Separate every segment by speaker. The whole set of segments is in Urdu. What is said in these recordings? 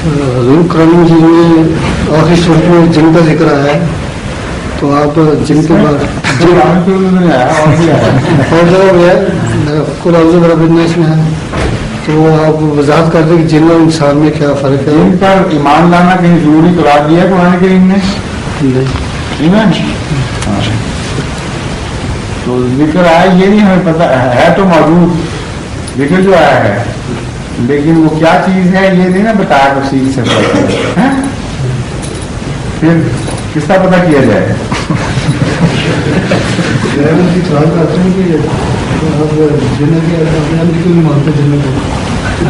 Speaker 1: حضور قرآن مجید میں آخری صورت میں جن کا ذکر آیا ہے، تو آپ جن کے بعد اور جگہ بھی ہے کل اعوذ برب الناس میں ہے، تو وہ آپ وضاحت کر دیں کہ جن اور انسان میں کیا فرق ہے؟
Speaker 2: ان پر ایمان لانا کہیں ضروری قرار دیا ہے قرآن کریم نے؟ ایمان تو ذکر آیا یہ نہیں ہمیں پتہ ہے تو موجود ذکر جو آیا ہے، لیکن وہ کیا چیز ہے یہ نہیں نا بتایا تفصیل سے، پھر کس کا پتہ کیا جائے؟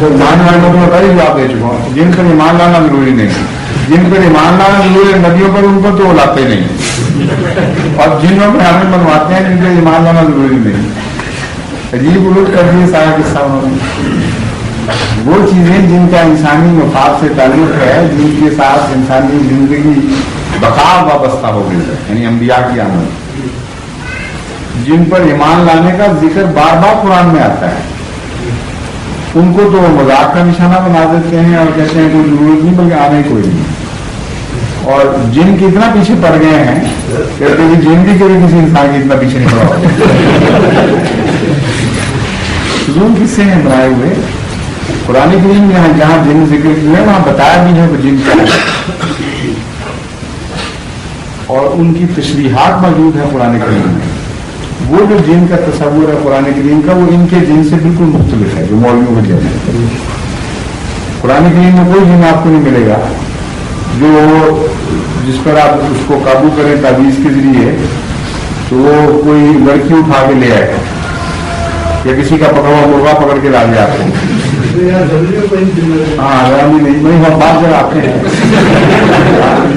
Speaker 2: مان والوں کو بتا ہی جواب دے چکا ہوں، جن پر ایمان لانا ضروری نہیں، جن پر ایمان لانا ضروری ہے ندیوں پر ان پر تو وہ لاتے نہیں، اور جنوں میں ہمیں بنواتے ہیں جن پر ایمان لانا ضروری نہیں۔ عجیب الٹ کر دیے سارا قصہ انہوں نے۔ وہ چیزیں جن کا انسانی مفاد سے تعلق ہے، جن کے ساتھ انسانی زندگی بقا وابستہ ہو گئی ہے، یعنی انبیاء کی آمد، جن پر ایمان لانے کا ذکر بار بار قرآن میں آتا ہے، ان کو تو مذاق کا نشانہ بنا دیتے ہیں اور کہتے ہیں کوئی ضرورت نہیں بلکہ آنے کوئی نہیں، اور جن کی اتنا پیچھے پڑ گئے ہیں کہتے ہیں جن بھی کبھی کسی انسان کی اتنا پیچھے نہیں پڑا ہوگا۔ فضول قصے ہیں بنائے ہوئے۔ قرآن کریم میں جہاں جن ذکر کیے ہیں وہاں بتایا بھی ہے وہ جن کا ہے، اور ان کی تشریحات موجود ہیں قرآن کریم میں۔ وہ جو جن کا تصور ہے قرآن کریم کا وہ ان کے جن سے بالکل مختلف ہے جو مولویوں کے جن ہے۔ قرآن کریم میں کوئی جن آپ کو نہیں ملے گا جو جس پر آپ اس کو قابو کریں تعویذ کے ذریعے تو وہ کوئی لڑکی اٹھا کے لے آئے یا کسی کا پکڑا ہوا مرغا پکڑ کے لا لے آتے ہیں۔ ہاں نہیں بات جگہ آتے ہیں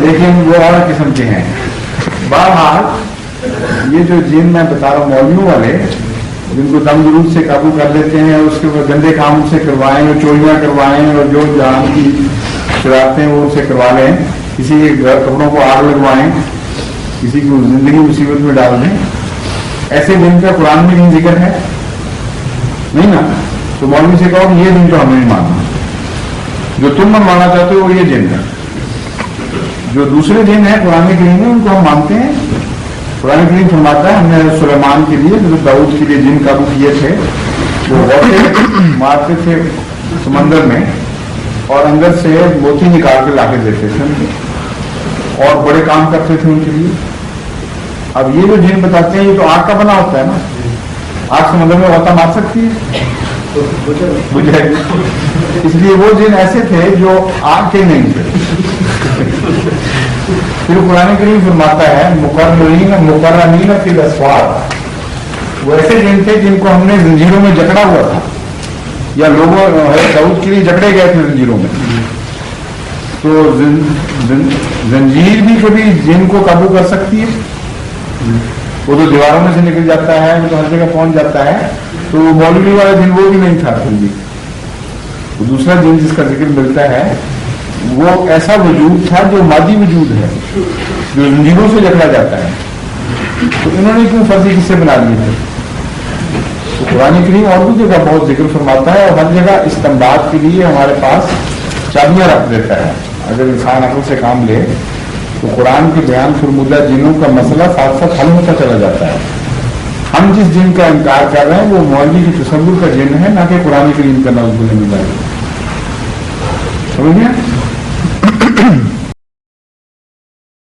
Speaker 2: لیکن وہ اور قسم کے ہیں۔ بہرحال یہ جو جن میں بتا رہا ہوں مولویوں والے جن کو دم درود سے قابو کر لیتے ہیں اور اس کے گندے کام سے کروائیں اور چوریاں کروائیں اور جو جان کی شرارتیں وہ ان سے کروا لیں، کسی کے کپڑوں کو آگ لگوائیں، کسی کو زندگی مصیبت میں ڈال دیں، ایسے جن کا قرآن میں نہیں ذکر ہے نہیں نا، تو مولوی سے کہو کہ یہ جن تو ہمیں نہیں ماننا، جو تم منوانا چاہتے ہو وہ یہ جن ہے، جو دوسرے جن ہیں قرآن کریم میں ان کو ہم مانتے ہیں۔ قرآن کریم فرماتا ہے ہم نے سلیمان کے لیے حضرت داؤد کے لیے جن قابو کیے تھے، وہ غوطے مارتے تھے سمندر میں اور اندر سے موتی نکال کے لا کے دیتے تھے اور بڑے کام کرتے تھے ان کے لیے۔ اب یہ جو جن بتاتے ہیں یہ تو آگ کا بنا ہوتا ہے نا، آگ سمندر میں غوطہ مار سکتی ہے، بجھ جائے گی، اس لیے وہ جن ایسے تھے جو آگ کے نہیں تھے۔ پھر قرآن کریم فرماتا ہے مقرنین فی الاسفار، وہ ایسے جن تھے جن کو ہم نے زنجیروں میں جکڑا ہوا تھا، یا لوگوں داؤد کے لیے جکڑے گئے تھے زنجیروں میں، تو زنجیر بھی کبھی جن کو قابو کر سکتی ہے، وہ تو دیواروں میں سے نکل جاتا ہے، وہ تو ہر جگہ پہنچ جاتا ہے، تو مولوی والا جن وہ بھی نہیں تھا جی۔ وہ دوسرا جن جس کا ذکر ملتا ہے وہ ایسا وجود تھا جو مادی وجود ہے، جو زنجیروں سے جکڑا جاتا ہے، تو انہوں نے کیوں فرضی قصے بنا لیے تھے؟ تو قرآن کریم اور بھی جگہ بہت ذکر فرماتا ہے اور ہر جگہ استنباط کے لیے ہمارے پاس چابیاں رکھ دیتا ہے۔ اگر انسان عقل سے کام لے تو قرآن کے بیان فرمودہ جنوں کا مسئلہ ساتھ ساتھ حل ہوتا چلا جاتا ہے۔ ہم جس جن کا انکار کر رہے ہیں وہ مولوی کی تصور کا جن ہے، نہ کہ قرآن کریم کا نعوذ باللہ۔ سمجھ گیا؟